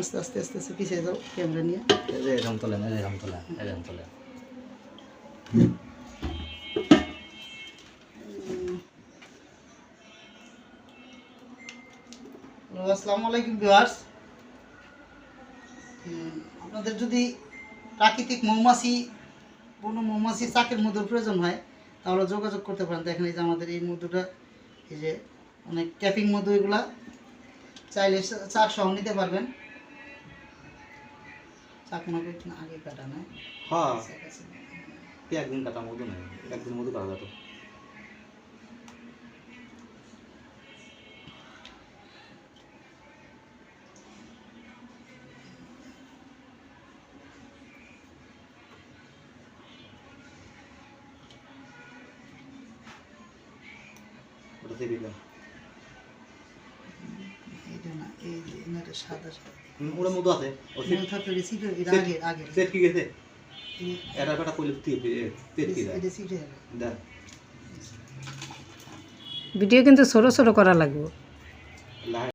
আস্তে আস্তে আস্তে আস্তে পিছিয়ে যাও ক্যামেরা নিয়ে। এরকম তোলেন, এরকম তোলেন, এরকম তোলেন। আসসালামু আলাইকুম ভিউয়ার্স। আপনাদের যদি প্রাকৃতিক মৌমাছি কোনো মৌমাছি চাকের মধুর প্রয়োজন হয় তাহলে যোগাযোগ করতে পারেন। দেখেন এই যে আমাদের এই মধুটা, এই যে অনেক ক্যাপিং মধু, এগুলা চাইলে চাক সহ নিতে পারবেন। চাক মনে করি আগে কাটা নেয়। হ্যাঁ, একদিন কাটা মধু নেই, একদিন মধু কাটা যেত। ওটা দিয়ে দিলাম। এইটা না, এই যে এটা সাদা সাদা ওটা মধু আছে, থাকলে রিসিভার এর আগে আগে সেট কি গেছে এটা কাটা কইলে তেল কি যায় এটা সিটে হবে। দেখ ভিডিও কিন্তু ছোট ছোট করা লাগবে।